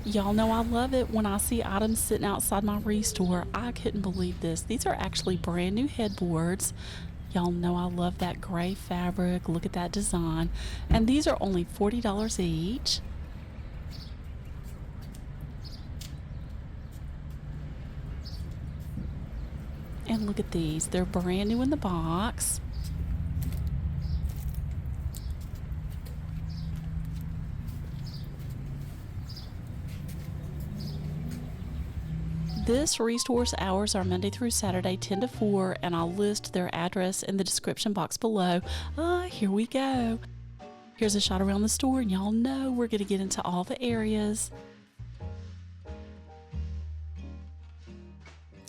Y'all know I love it when I see items sitting outside my restore. I couldn't believe this. These are actually brand new headboards. Y'all know I love that gray fabric. Look at that design. And these are only $40 each. And look at these. They're brand new in the box. This restore's hours are Monday through Saturday, 10 to 4, and I'll list their address in the description box below. Here we go. Here's a shot around the store, and y'all know we're going to get into all the areas.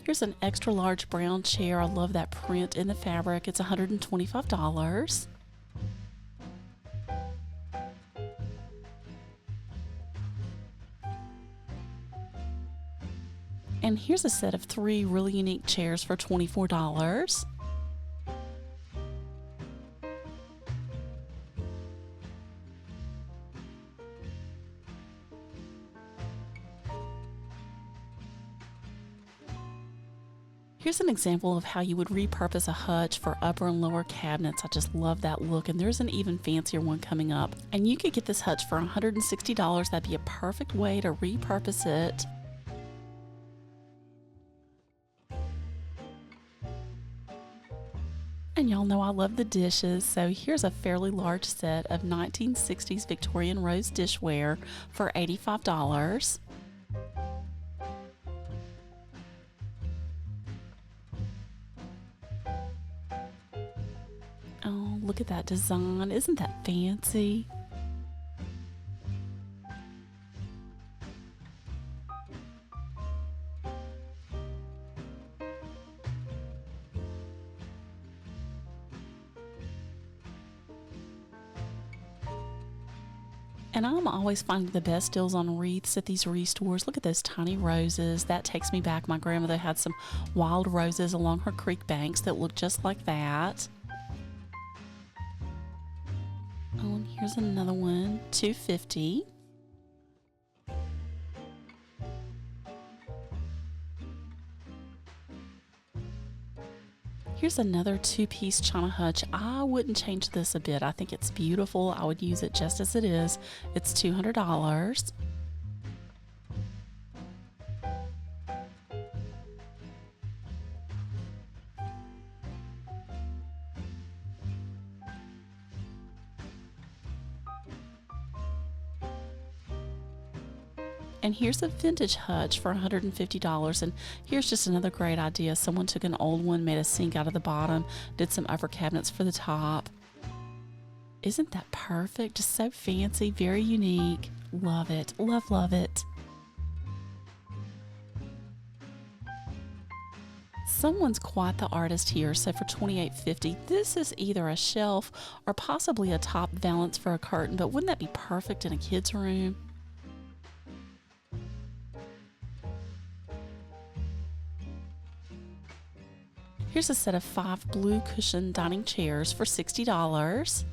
Here's an extra large brown chair. I love that print in the fabric. It's $125. And here's a set of 3 really unique chairs for $24. Here's an example of how you would repurpose a hutch for upper and lower cabinets. I just love that look, and there's an even fancier one coming up. And you could get this hutch for $160. That'd be a perfect way to repurpose it. And y'all know I love the dishes, so here's a fairly large set of 1960s Victorian rose dishware for $85. Oh, look at that design. Isn't that fancy? And I'm always finding the best deals on wreaths at these restores. Look at those tiny roses. That takes me back. My grandmother had some wild roses along her creek banks that look just like that. Oh, and here's another one, $250. Here's another 2-piece china hutch. I wouldn't change this a bit. I think it's beautiful. I would use it just as it is. It's $200. And here's a vintage hutch for $150. And here's just another great idea. Someone took an old one, made a sink out of the bottom, did some upper cabinets for the top. Isn't that perfect? Just so fancy, very unique. Love it. Love, love it. Someone's quite the artist here, so for $28.50, this is either a shelf or possibly a top valance for a curtain, but wouldn't that be perfect in a kid's room? Here's a set of 5 blue cushion dining chairs for $60.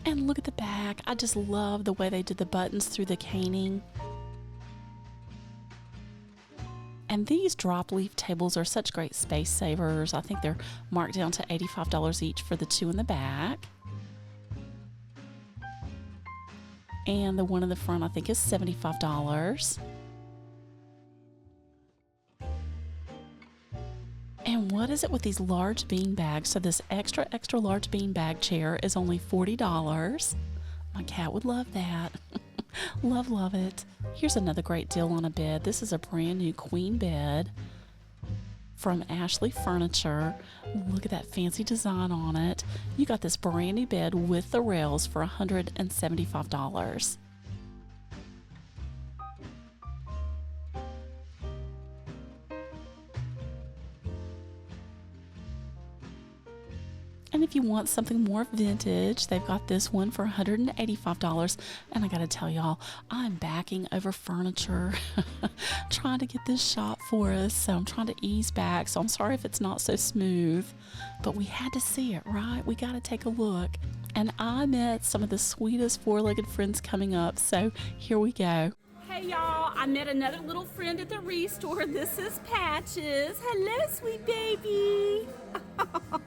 And look at the back. I just love the way they did the buttons through the caning. And these drop leaf tables are such great space savers. I think they're marked down to $85 each for the 2 in the back. And the one in the front I think is $75. And what is it with these large bean bags? So this extra large bean bag chair is only $40. My cat would love that. Love, love it. Here's another great deal on a bed. This is a brand new queen bed from Ashley Furniture. Look at that fancy design on it. You got this brand new bed with the rails for $175. And And if you want something more vintage, they've got this one for $185. And I gotta tell y'all, I'm backing over furniture, trying to get this shop for us. So I'm trying to ease back. So I'm sorry if it's not so smooth, but we had to see it, right? We gotta take a look. And I met some of the sweetest four-legged friends coming up. So here we go. Hey y'all, I met another little friend at the Restore. This is Patches. Hello, sweet baby.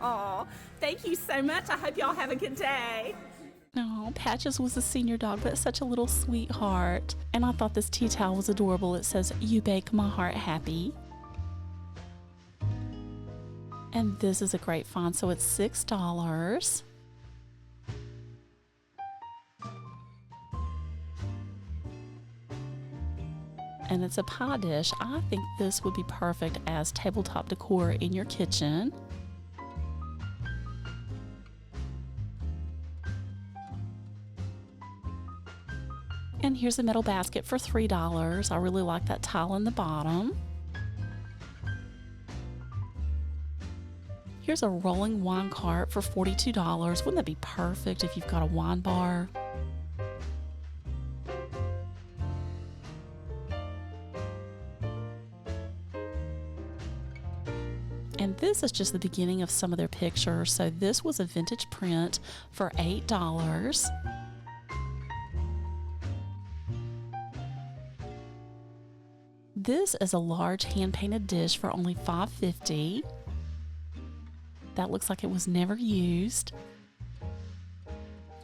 Oh, thank you so much. I hope y'all have a good day. Oh, Patches was a senior dog, but such a little sweetheart. And I thought this tea towel was adorable. It says, "You bake my heart happy." And this is a great find, so it's $6. And it's a pie dish. I think this would be perfect as tabletop decor in your kitchen. And here's a metal basket for $3. I really like that tile in the bottom. Here's a rolling wine cart for $42. Wouldn't that be perfect if you've got a wine bar? And this is just the beginning of some of their pictures. So this was a vintage print for $8. This is a large hand-painted dish for only $5.50. That looks like it was never used.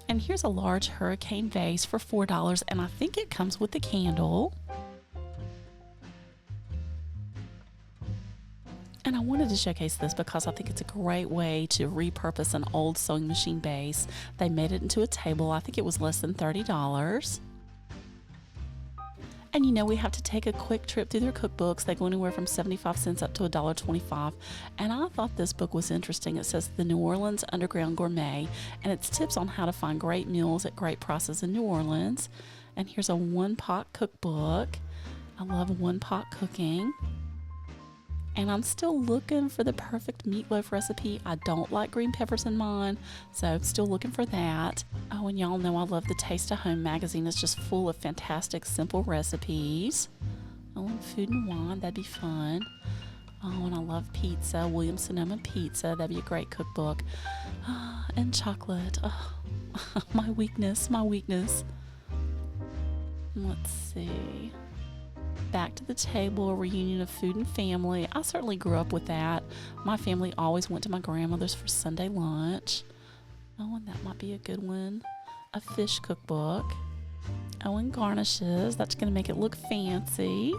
And here's a large hurricane vase for $4, and I think it comes with the candle. And I wanted to showcase this because I think it's a great way to repurpose an old sewing machine base. They made it into a table. I think it was less than $30. And you know, we have to take a quick trip through their cookbooks. They go anywhere from 75 cents up to $1.25. And I thought this book was interesting. It says The New Orleans Underground Gourmet, and it's tips on how to find great meals at great prices in New Orleans. And here's a one-pot cookbook. I love one-pot cooking. And I'm still looking for the perfect meatloaf recipe. I don't like green peppers in mine, so I'm still looking for that. Oh, and y'all know I love the Taste of Home magazine. It's just full of fantastic, simple recipes. Oh, and food and wine, that'd be fun. Oh, and I love pizza, Williams-Sonoma Pizza. That'd be a great cookbook. And chocolate. Oh, my weakness, my weakness. Let's see. Back to the Table, a reunion of food and family. I certainly grew up with that. My family always went to my grandmother's for Sunday lunch. Oh, and that might be a good one. A fish cookbook. Oh, and garnishes. That's going to make it look fancy.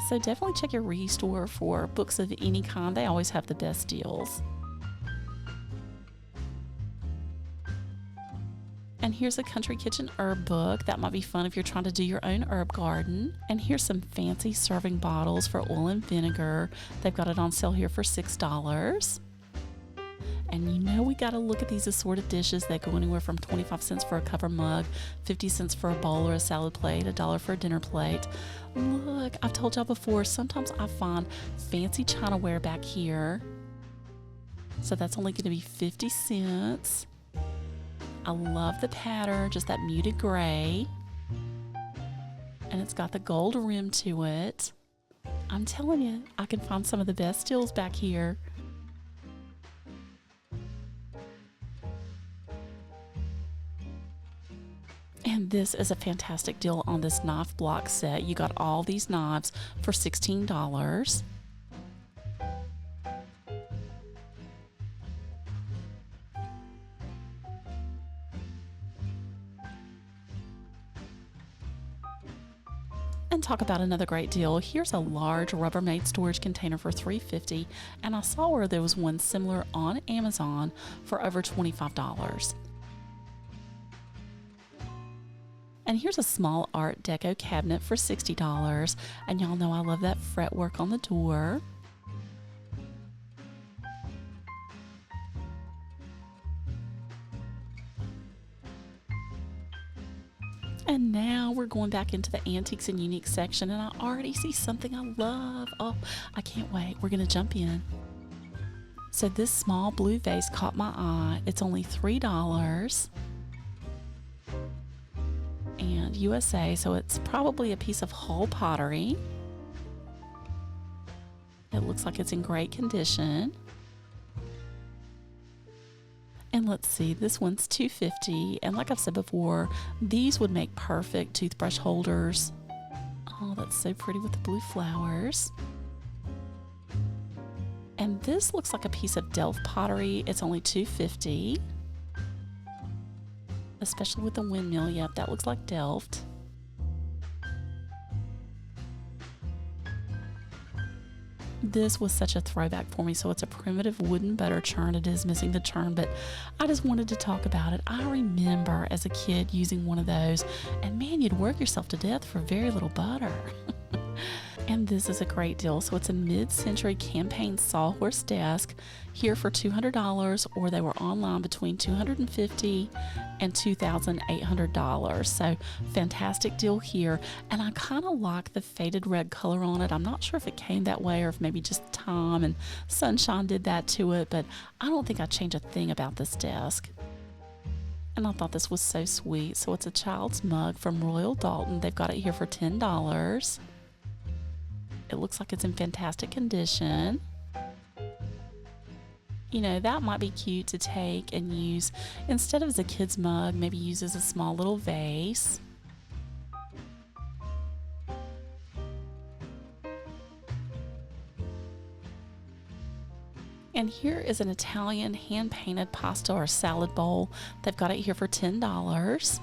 So definitely check your Restore for books of any kind. They always have the best deals. And here's a Country Kitchen herb book. That might be fun if you're trying to do your own herb garden. And here's some fancy serving bottles for oil and vinegar. They've got it on sale here for $6. And you know we got to look at these assorted dishes. They go anywhere from 25 cents for a cover mug, 50 cents for a bowl or a salad plate, $1 for a dinner plate. Look, I've told y'all before, sometimes I find fancy chinaware back here. So that's only going to be 50 cents. I love the pattern, just that muted gray. And it's got the gold rim to it. I'm telling you, I can find some of the best deals back here. And this is a fantastic deal on this knife block set. You got all these knives for $16. And talk about another great deal. Here's a large Rubbermaid storage container for $3.50, and I saw where there was one similar on Amazon for over $25. And here's a small art deco cabinet for $60, and y'all know I love that fretwork on the door. And now we're going back into the antiques and unique section, and I already see something I love. Oh, I can't wait. We're going to jump in. So this small blue vase caught my eye. It's only $3. And USA, so it's probably a piece of Hull pottery. It looks like it's in great condition. And let's see, this one's $2.50. And like I've said before, these would make perfect toothbrush holders. Oh, that's so pretty with the blue flowers. And this looks like a piece of Delft pottery. It's only $2.50. Especially with the windmill. Yep, that looks like Delft. This was such a throwback for me. So it's a primitive wooden butter churn. It is missing the churn, but I just wanted to talk about it. I remember as a kid using one of those, and man, you'd work yourself to death for very little butter. And this is a great deal. So it's a mid-century campaign sawhorse desk here for $200, or they were online between $250 and $2,800. So fantastic deal here. And I kind of like the faded red color on it. I'm not sure if it came that way or if maybe just time and sunshine did that to it, but I don't think I'd change a thing about this desk. And I thought this was so sweet. So it's a child's mug from Royal Dalton. They've got it here for $10. It looks like it's in fantastic condition. You know, that might be cute to take and use instead of as a kid's mug, maybe use as a small little vase. And here is an Italian hand-painted pasta or salad bowl. They've got it here for $10.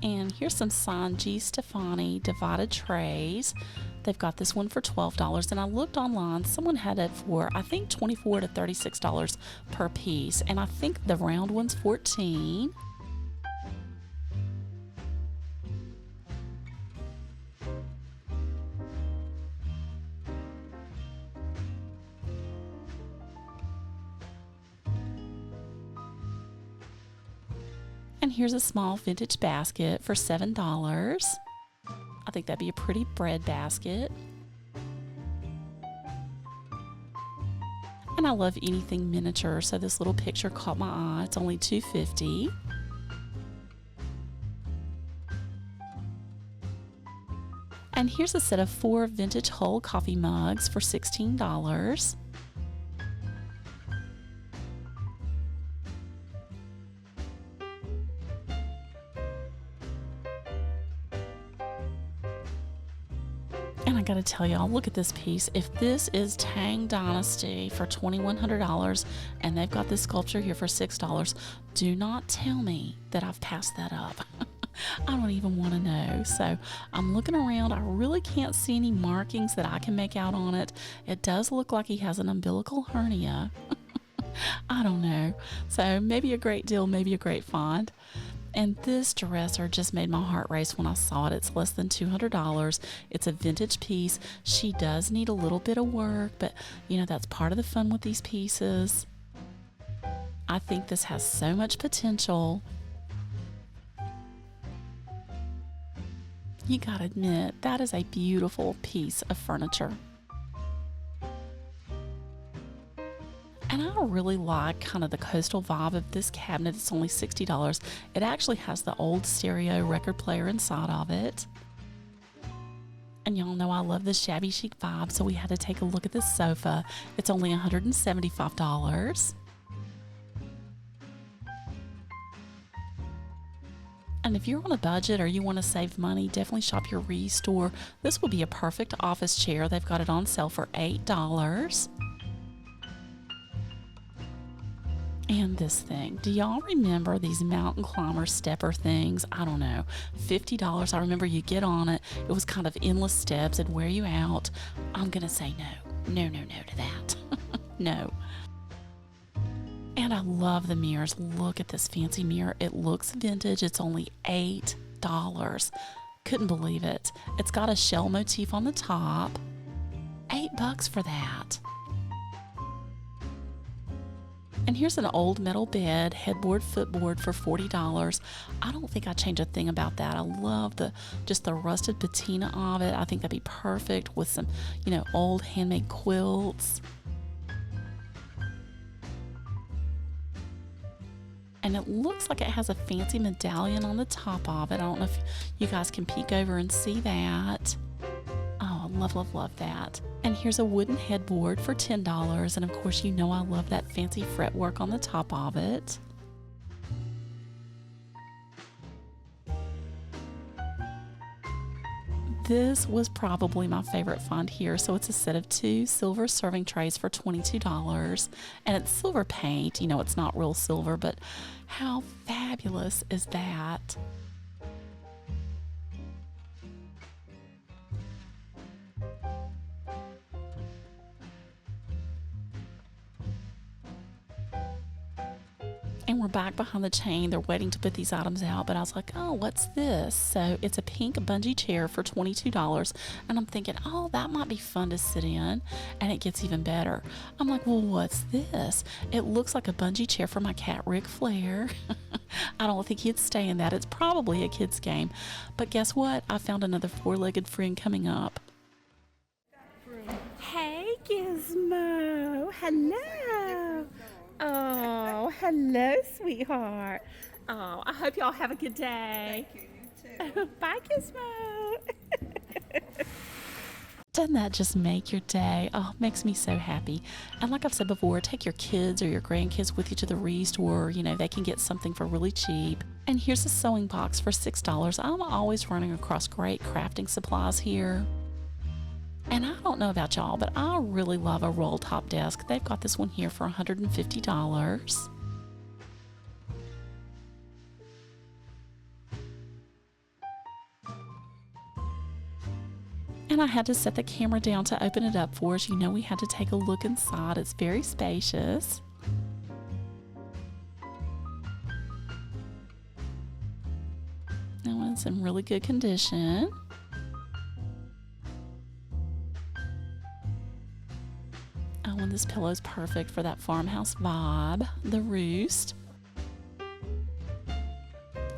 And here's some San G. Stefani divided trays. They've got this one for $12. And I looked online, someone had it for, I think, $24 to $36 per piece. And I think the round one's $14. And here's a small vintage basket for $7. I think that'd be a pretty bread basket. And I love anything miniature, so this little picture caught my eye. It's only $2.50. And here's a set of 4 vintage Hull coffee mugs for $16. And I gotta tell y'all, look at this piece. If this is Tang Dynasty for $2,100 and they've got this sculpture here for $6, do not tell me that I've passed that up. I don't even want to know. So I'm looking around. I really can't see any markings that I can make out on it. It does look like he has an umbilical hernia. I don't know. So maybe a great deal, maybe a great find. And this dresser just made my heart race when I saw it. It's less than $200. It's a vintage piece. She does need a little bit of work, but you know, that's part of the fun with these pieces. I think this has so much potential. You gotta admit, that is a beautiful piece of furniture. And I really like kind of the coastal vibe of this cabinet. It's only $60. It actually has the old stereo record player inside of it. And y'all know I love the shabby chic vibe, so we had to take a look at this sofa. It's only $175. And if you're on a budget or you want to save money, definitely shop your Restore. This would be a perfect office chair. They've got it on sale for $8. And this thing, do y'all remember these mountain climber stepper things? I don't know, $50. I remember you get on it. It was kind of endless steps. It'd wear you out. I'm going to say no to that. No. And I love the mirrors. Look at this fancy mirror. It looks vintage. It's only $8. Couldn't believe it. It's got a shell motif on the top. $8 for that. And here's an old metal bed, headboard, footboard for $40. I don't think I'd change a thing about that. I love just the rusted patina of it. I think that'd be perfect with some, old handmade quilts. And it looks like it has a fancy medallion on the top of it. I don't know if you guys can peek over and see that. Oh, I love, love, love that. And here's a wooden headboard for $10. And of course, I love that fancy fretwork on the top of it. This was probably my favorite find here. So it's a set of 2 silver serving trays for $22. And it's silver paint. It's not real silver, but how fabulous is that? And we're back behind the chain. They're waiting to put these items out, but I was like, oh, what's this? So it's a pink bungee chair for $22. And I'm thinking, oh, that might be fun to sit in. And it gets even better. I'm like, well, what's this? It looks like a bungee chair for my cat, Ric Flair. I don't think he'd stay in that. It's probably a kid's game. But guess what? I found another 4-legged friend coming up. Hey, Gizmo. Hello. Oh, hello, sweetheart. Oh, I hope y'all have a good day. Thank you, you too. Bye, Gizmo. Doesn't that just make your day? Oh, it makes me so happy. And like I've said before, take your kids or your grandkids with you to the re-store. They can get something for really cheap. And here's a sewing box for $6. I'm always running across great crafting supplies here. And I don't know about y'all, but I really love a roll top desk. They've got this one here for $150. And I had to set the camera down to open it up for us. We had to take a look inside. It's very spacious. That one's in really good condition. Oh, and this pillow is perfect for that farmhouse vibe, the roost.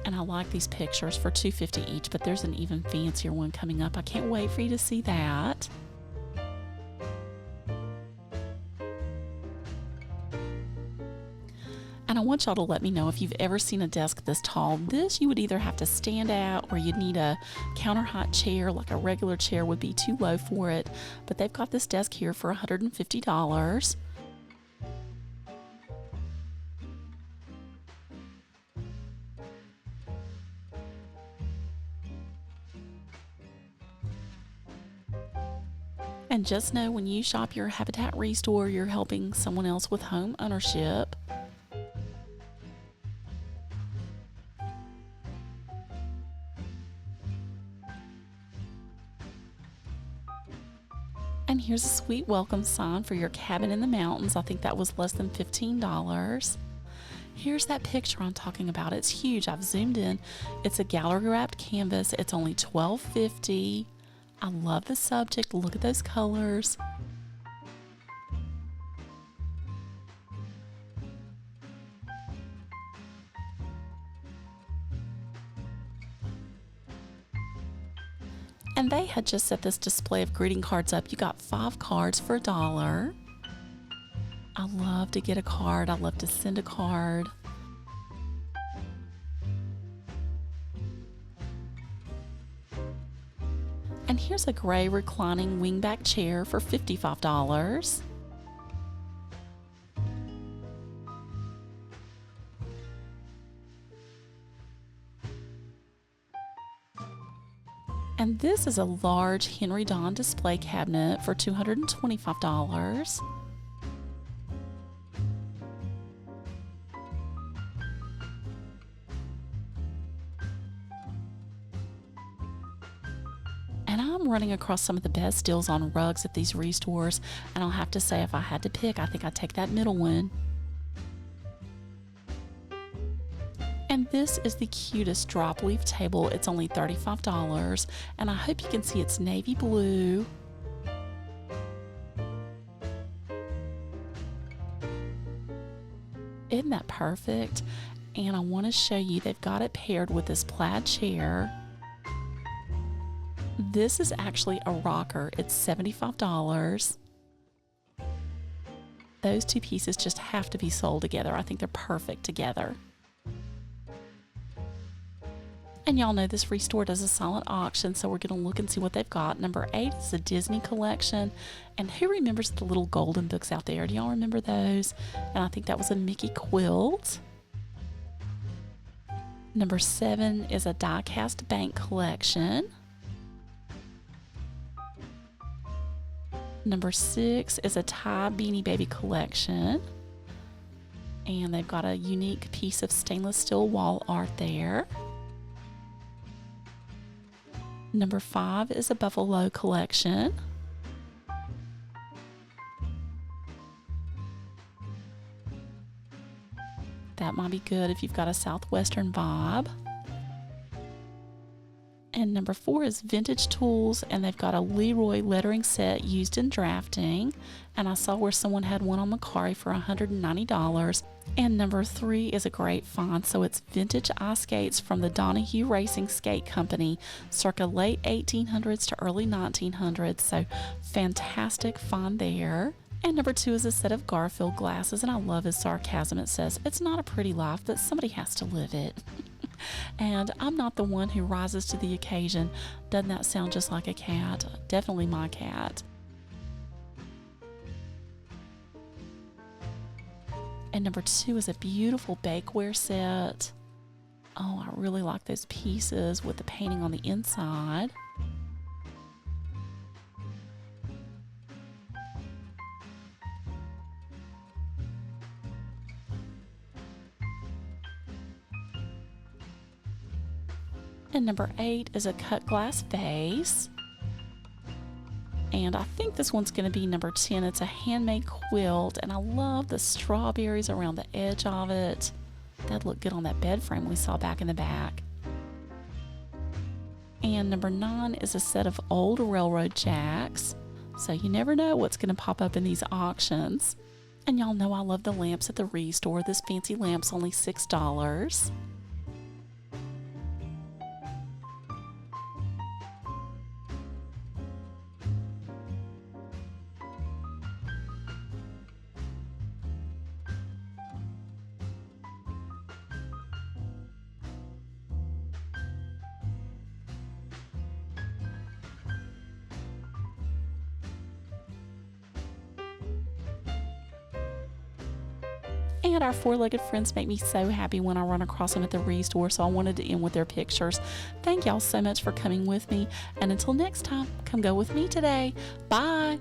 And I like these pictures for $2.50 each, but there's an even fancier one coming up. I can't wait for you to see that. And I want y'all to let me know if you've ever seen a desk this tall. This you would either have to stand at or you'd need a counter height chair, like a regular chair would be too low for it. But they've got this desk here for $150. And just know when you shop your Habitat Restore, you're helping someone else with home ownership. And here's a sweet welcome sign for your cabin in the mountains. I think that was less than $15. Here's that picture I'm talking about. It's huge. I've zoomed in. It's a gallery wrapped canvas. It's only $12.50. I love the subject. Look at those colors. And they had just set this display of greeting cards up. You got 5 cards for $1. I love to get a card. I love to send a card. And here's a gray reclining wingback chair for $55. And this is a large Henry Don display cabinet for $225. And I'm running across some of the best deals on rugs at these restores, and I'll have to say, if I had to pick, I think I'd take that middle one. And this is the cutest drop leaf table. It's only $35, and I hope you can see it's navy blue. Isn't that perfect? And I want to show you, they've got it paired with this plaid chair. This is actually a rocker. It's $75. Those two pieces just have to be sold together. I think they're perfect together. And y'all know this Restore does a silent auction, so we're going to look and see what they've got. Number 8 is the Disney collection. And who remembers the little golden books out there? Do y'all remember those? And I think that was a Mickey quilt. Number 7 is a die-cast bank collection. Number 6 is a tie Beanie Baby collection. And they've got a unique piece of stainless steel wall art there. Number 5 is a Buffalo collection. That might be good if you've got a Southwestern vibe. And number 4 is Vintage Tools, and they've got a Leroy lettering set used in drafting. And I saw where someone had one on Macari for $190. And number 3 is a great find. So it's vintage ice skates from the Donahue Racing Skate Company, circa late 1800s to early 1900s. So fantastic find there. And number 2 is a set of Garfield glasses, and I love his sarcasm. It says, "It's not a pretty life, but somebody has to live it." And I'm not the one who rises to the occasion. Doesn't that sound just like a cat? Definitely my cat. And number 2 is a beautiful bakeware set. Oh, I really like those pieces with the painting on the inside. And number 8 is a cut glass vase. And I think this one's going to be number 10. It's a handmade quilt, and I love the strawberries around the edge of it. That'd look good on that bed frame we saw back in the back. And number 9 is a set of old railroad jacks. So you never know what's going to pop up in these auctions. And y'all know I love the lamps at the Restore. This fancy lamp's only $6. And our four-legged friends make me so happy when I run across them at the Restore, so I wanted to end with their pictures. Thank y'all so much for coming with me, and until next time, come go with me today. Bye!